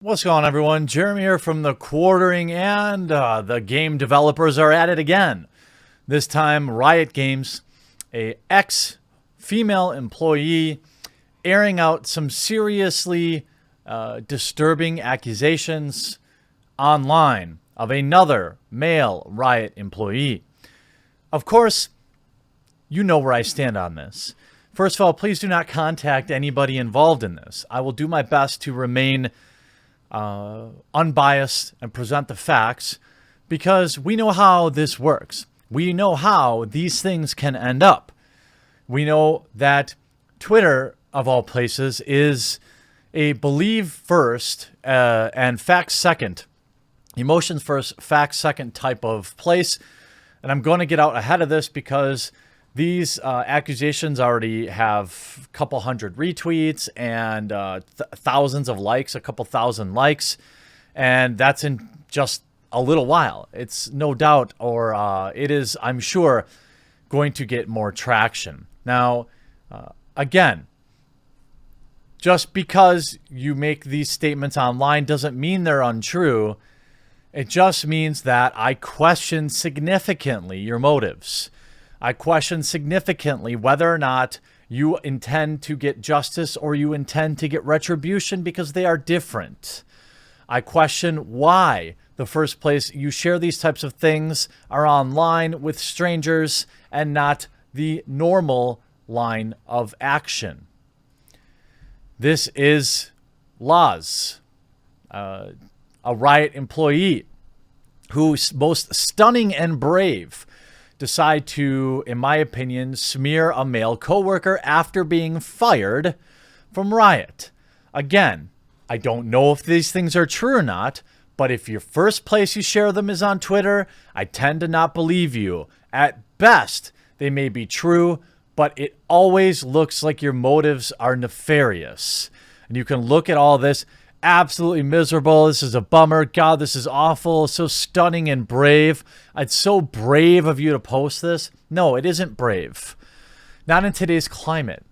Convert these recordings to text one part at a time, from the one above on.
What's going on, everyone? Jeremy here from the Quartering, and the game developers are at it again. This time, Riot Games, a ex-female employee, airing out some seriously disturbing accusations online of another male Riot employee. Of course, you know where I stand on this. First of all, please do not contact anybody involved in this. I will do my best to remain unbiased and present the facts, because we know how this works. We know how these things can end up. We know that Twitter, of all places, is a believe first and facts second, emotions first, facts second type of place. And I'm going to get out ahead of this because these accusations already have a couple hundred retweets and thousands of likes, a couple thousand likes. And that's in just a little while. It's no doubt, or it is, I'm sure, going to get more traction. Now, again, just because you make these statements online doesn't mean they're untrue. It just means that I question significantly your motives. I question significantly whether or not you intend to get justice or you intend to get retribution, because they are different. I question why the first place you share these types of things are online with strangers and not the normal line of action. This is Laz, a Riot employee who's most stunning and brave, decide to, in my opinion, smear a male coworker after being fired from Riot. Again, I don't know if these things are true or not, but if your first place you share them is on Twitter, I tend to not believe you. At best, they may be true, but it always looks like your motives are nefarious. And you can look at all this, absolutely miserable. This is a bummer. God, this is awful. So stunning and brave. It's so brave of you to post this. No, it isn't brave. Not in today's climate.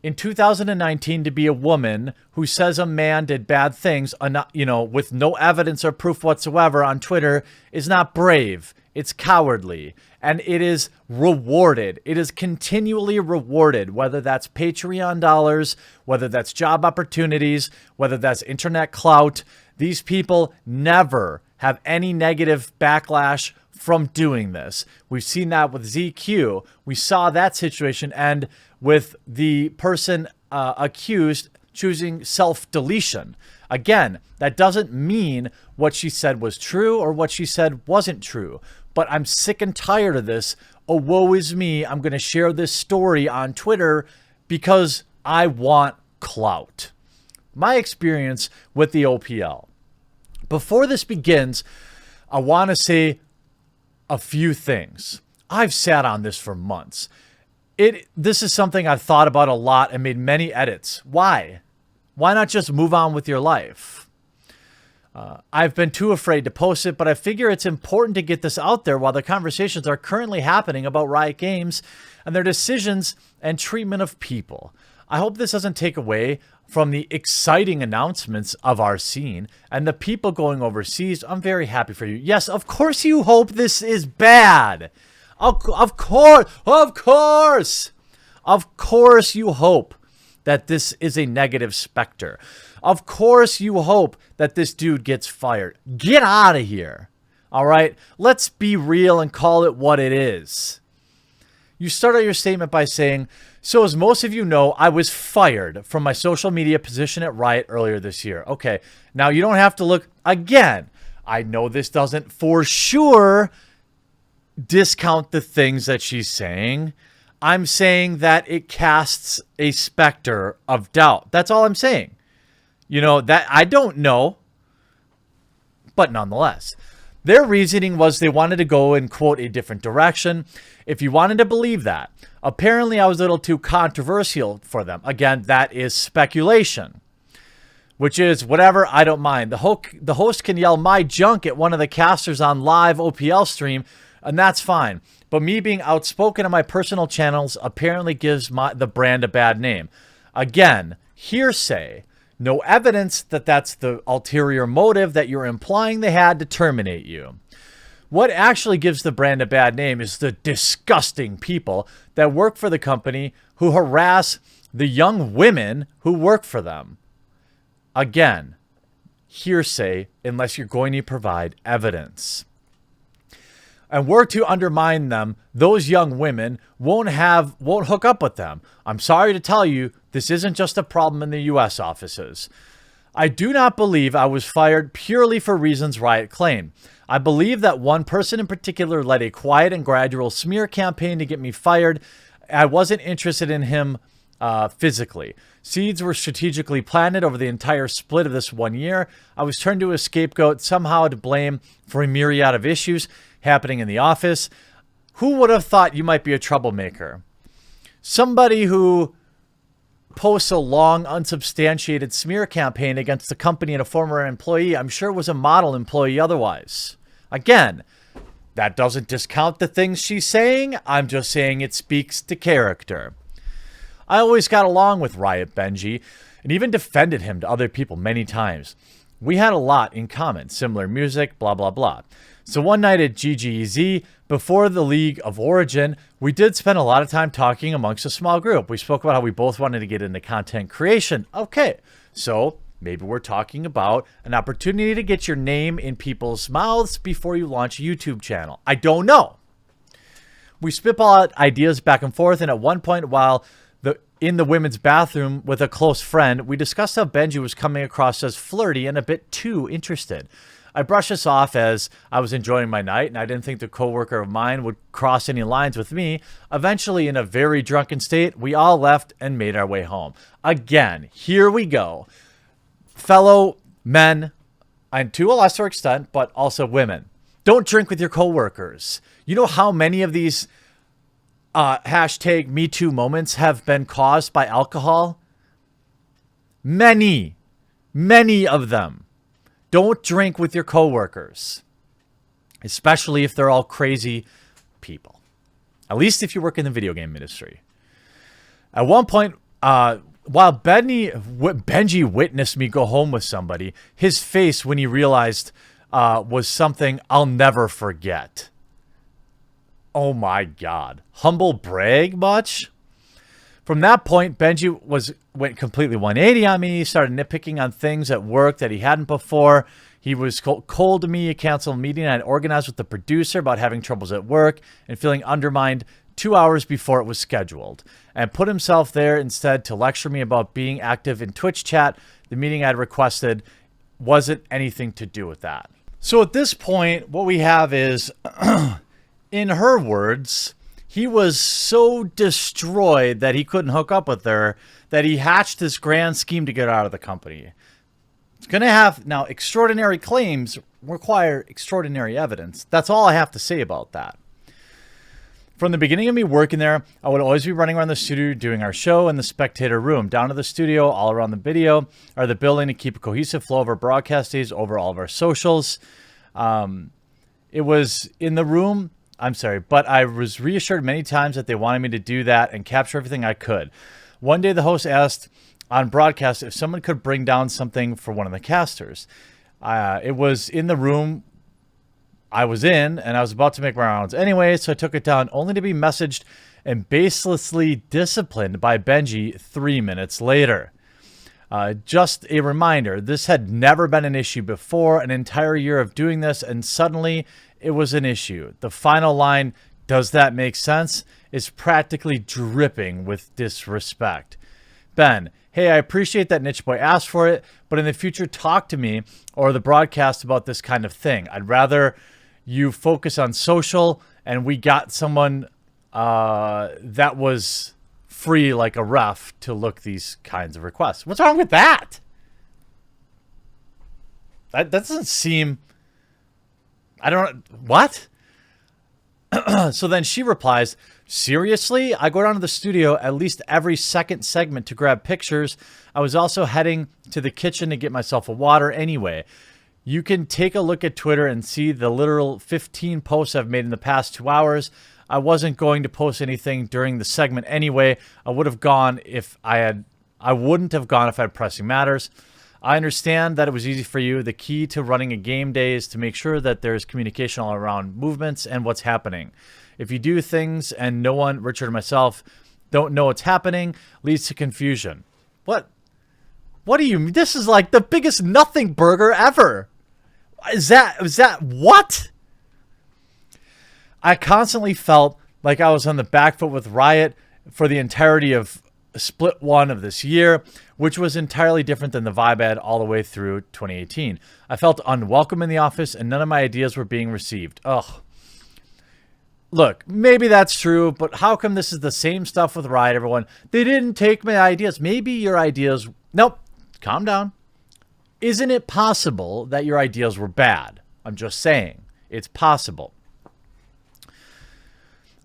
In 2019, to be a woman who says a man did bad things, with no evidence or proof whatsoever on Twitter is not brave. It's cowardly. And it is rewarded. It is continually rewarded, whether that's Patreon dollars, whether that's job opportunities, whether that's internet clout. These people never have any negative backlash from doing this. We've seen that with ZQ. We saw that situation end with the person accused choosing self-deletion. Again, that doesn't mean what she said was true or what she said wasn't true. But I'm sick and tired of this. Oh, woe is me. I'm going to share this story on Twitter because I want clout. My experience with the OPL. Before this begins, I want to say a few things. I've sat on this for months. This is something I've thought about a lot and made many edits. Why? Why not just move on with your life? I've been too afraid to post it, but I figure it's important to get this out there while the conversations are currently happening about Riot Games and their decisions and treatment of people. I hope this doesn't take away from the exciting announcements of our scene and the people going overseas. I'm very happy for you. Yes, of course you hope this is bad. Of course you hope that this is a negative specter. Of course you hope that this dude gets fired. Get out of here. All right? Let's be real and call it what it is. You start out your statement by saying, so as most of you know, I was fired from my social media position at Riot earlier this year. Okay, now you don't have to look again. I know this doesn't for sure discount the things that she's saying. I'm saying that it casts a specter of doubt. That's all I'm saying. You know, that I don't know, but nonetheless. Their reasoning was they wanted to go in, quote, a different direction. If you wanted to believe that, apparently I was a little too controversial for them. Again, that is speculation, which is whatever, I don't mind. The host can yell my junk at one of the casters on live OPL stream, and that's fine. But me being outspoken on my personal channels apparently gives the brand a bad name. Again, hearsay. No evidence that that's the ulterior motive that you're implying they had to terminate you. What actually gives the brand a bad name is the disgusting people that work for the company who harass the young women who work for them. Again, hearsay unless you're going to provide evidence. And were to undermine them, those young women won't hook up with them. I'm sorry to tell you, this isn't just a problem in the US offices. I do not believe I was fired purely for reasons Riot claimed. I believe that one person in particular led a quiet and gradual smear campaign to get me fired. I wasn't interested in him physically. Seeds were strategically planted over the entire split of this 1 year. I was turned to a scapegoat, somehow to blame for a myriad of issues happening in the office. Who would have thought you might be a troublemaker? Somebody who posts a long, unsubstantiated smear campaign against the company and a former employee, I'm sure was a model employee otherwise. Again, that doesn't discount the things she's saying. I'm just saying it speaks to character. I always got along with Riot Benji and even defended him to other people many times. We had a lot in common, similar music, blah, blah, blah. So one night at GGEZ, before the League of Origin, we did spend a lot of time talking amongst a small group. We spoke about how we both wanted to get into content creation. Okay, so maybe we're talking about an opportunity to get your name in people's mouths before you launch a YouTube channel. I don't know. We spitball out ideas back and forth, and at one point while in the women's bathroom with a close friend, we discussed how Benji was coming across as flirty and a bit too interested. I brushed this off as I was enjoying my night, and I didn't think the coworker of mine would cross any lines with me. Eventually, in a very drunken state, we all left and made our way home. Again, here we go. Fellow men, and to a lesser extent, but also women, don't drink with your coworkers. You know how many of these hashtag #MeToo moments have been caused by alcohol? Many of them. Don't drink with your coworkers, especially if they're all crazy people. At least if you work in the video game industry. At one point, while Benji witnessed me go home with somebody, his face when he realized was something I'll never forget. Oh my God. Humble brag much? From that point, Benji went completely 180 on me. He started nitpicking on things at work that he hadn't before. He was cold to me. He canceled a meeting I'd organized with the producer about having troubles at work and feeling undermined 2 hours before it was scheduled, and put himself there instead to lecture me about being active in Twitch chat. The meeting I'd requested wasn't anything to do with that. So at this point, what we have is, in her words, he was so destroyed that he couldn't hook up with her that he hatched this grand scheme to get out of the company. It's going to have, now, extraordinary claims require extraordinary evidence. That's all I have to say about that. From the beginning of me working there, I would always be running around the studio doing our show in the spectator room, down to the studio, all around the video, or the building to keep a cohesive flow of our broadcast days over all of our socials. It was in the room... I'm sorry, but I was reassured many times that they wanted me to do that and capture everything I could. One day the host asked on broadcast if someone could bring down something for one of the casters. It was in the room I was in, and I was about to make my rounds anyway, so I took it down only to be messaged and baselessly disciplined by Benji 3 minutes later. Just a reminder, this had never been an issue before, an entire year of doing this, and suddenly it was an issue. The final line, does that make sense, is practically dripping with disrespect. Ben, hey, I appreciate that Niche Boy asked for it, but in the future, talk to me or the broadcast about this kind of thing. I'd rather you focus on social, and we got someone that was free like a ref to look these kinds of requests. What's wrong with that? That doesn't seem... I don't... What? So then she replies, seriously? I go down to the studio at least every second segment to grab pictures. I was also heading to the kitchen to get myself a water anyway. You can take a look at Twitter and see the literal 15 posts I've made in the past 2 hours. I wasn't going to post anything during the segment anyway. I wouldn't have gone if I had pressing matters. I understand that it was easy for you. The key to running a game day is to make sure that there's communication all around movements and what's happening. If you do things and no one, Richard and myself, don't know what's happening, leads to confusion. What? What do you mean? This is like the biggest nothing burger ever. Is that what? I constantly felt like I was on the back foot with Riot for the entirety of split one of this year, which was entirely different than the vibe I had all the way through 2018. I felt unwelcome in the office and none of my ideas were being received. Ugh. Look, maybe that's true, but how come this is the same stuff with Riot, everyone? They didn't take my ideas. Maybe your ideas... Nope. Calm down. Isn't it possible that your ideas were bad? I'm just saying. It's possible.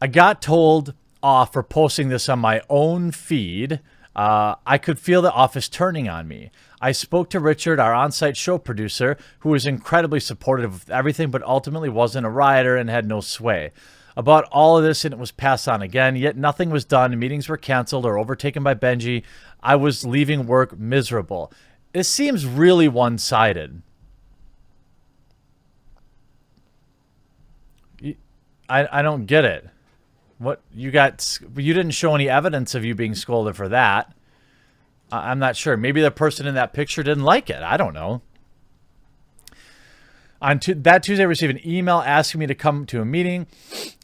I got told off for posting this on my own feed. I could feel the office turning on me. I spoke to Richard, our on-site show producer, who was incredibly supportive of everything, but ultimately wasn't a rioter and had no sway about all of this, and it was passed on again, yet nothing was done. Meetings were canceled or overtaken by Benji. I was leaving work miserable. It seems really one-sided. I don't get it. What you didn't show any evidence of you being scolded for that. I'm not sure. Maybe the person in that picture didn't like it. I don't know. On that Tuesday, I received an email asking me to come to a meeting.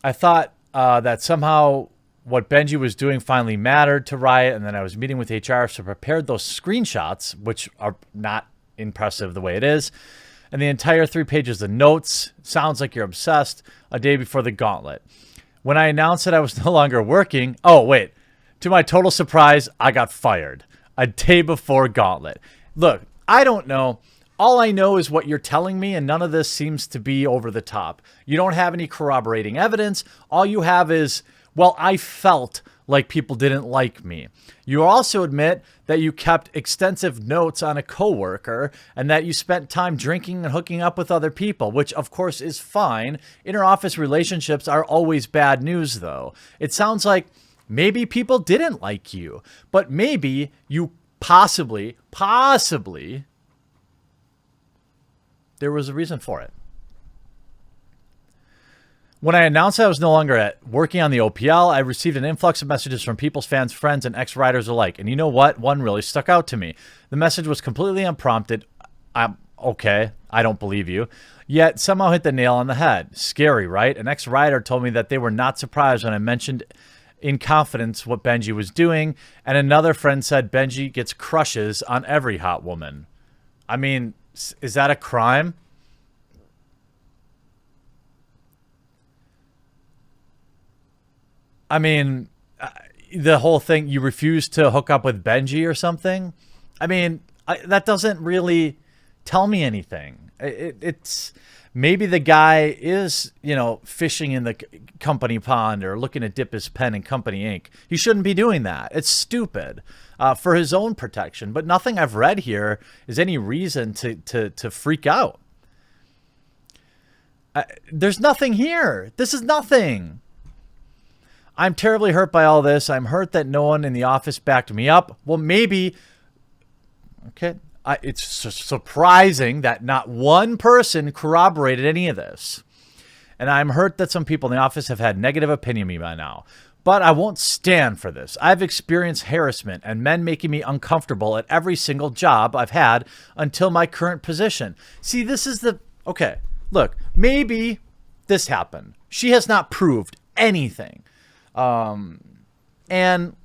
I thought that somehow what Benji was doing finally mattered to Riot, and then I was meeting with HR, so prepared those screenshots, which are not impressive the way it is, and the entire 3 pages of notes. Sounds like you're obsessed. A day before the gauntlet. When I announced that I was no longer working, oh, wait. To my total surprise, I got fired. A day before Gauntlet. Look, I don't know. All I know is what you're telling me, and none of this seems to be over the top. You don't have any corroborating evidence. All you have is, well, I felt like people didn't like me. You also admit that you kept extensive notes on a coworker and that you spent time drinking and hooking up with other people, which of course is fine. Interoffice relationships are always bad news, though. It sounds like maybe people didn't like you, but maybe you possibly, there was a reason for it. When I announced I was no longer working on the OPL, I received an influx of messages from people's fans, friends, and ex-riders alike. And you know what? One really stuck out to me. The message was completely unprompted. Okay, I don't believe you. Yet somehow hit the nail on the head. Scary, right? An ex-rider told me that they were not surprised when I mentioned in confidence what Benji was doing. And another friend said Benji gets crushes on every hot woman. I mean, is that a crime? I mean, the whole thing, you refuse to hook up with Benji or something? I mean, that doesn't really tell me anything. It's maybe the guy is, fishing in the company pond or looking to dip his pen in company ink. He shouldn't be doing that. It's stupid for his own protection. But nothing I've read here is any reason to freak out. There's nothing here. This is nothing. I'm terribly hurt by all this. I'm hurt that no one in the office backed me up. Well, maybe. Okay. It's surprising that not one person corroborated any of this. And I'm hurt that some people in the office have had negative opinion of me by now. But I won't stand for this. I've experienced harassment and men making me uncomfortable at every single job I've had until my current position. See, this is the... Okay, look, maybe this happened. She has not proved anything. And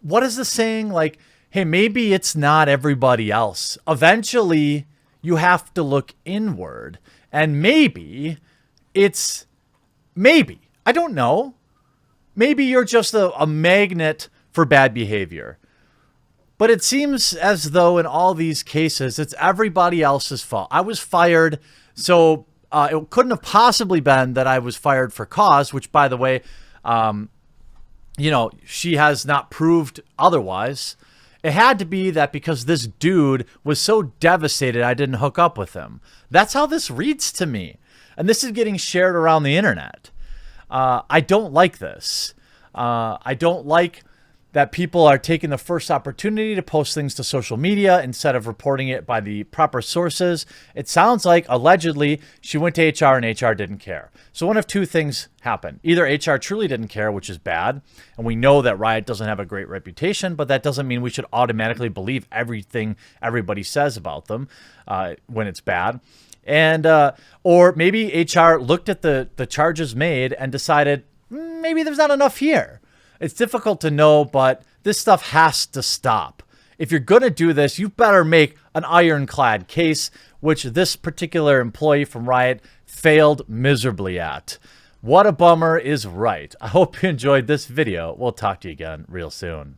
what is the saying? Like, hey, maybe it's not everybody else. Eventually, you have to look inward. And maybe it's, I don't know. Maybe you're just a magnet for bad behavior. But it seems as though in all these cases, it's everybody else's fault. I was fired, so it couldn't have possibly been that I was fired for cause, which, by the way, she has not proved otherwise. It had to be that because this dude was so devastated I didn't hook up with him. That's how this reads to me. And this is getting shared around the internet. I don't like this. I don't like that people are taking the first opportunity to post things to social media instead of reporting it by the proper sources. It sounds like allegedly she went to HR and HR didn't care. So one of two things happened. Either HR truly didn't care, which is bad, and we know that Riot doesn't have a great reputation, but that doesn't mean we should automatically believe everything everybody says about them when it's bad. And or maybe HR looked at the charges made and decided maybe there's not enough here. It's difficult to know, but this stuff has to stop. If you're going to do this, you better make an ironclad case, which this particular employee from Riot failed miserably at. What a bummer is right. I hope you enjoyed this video. We'll talk to you again real soon.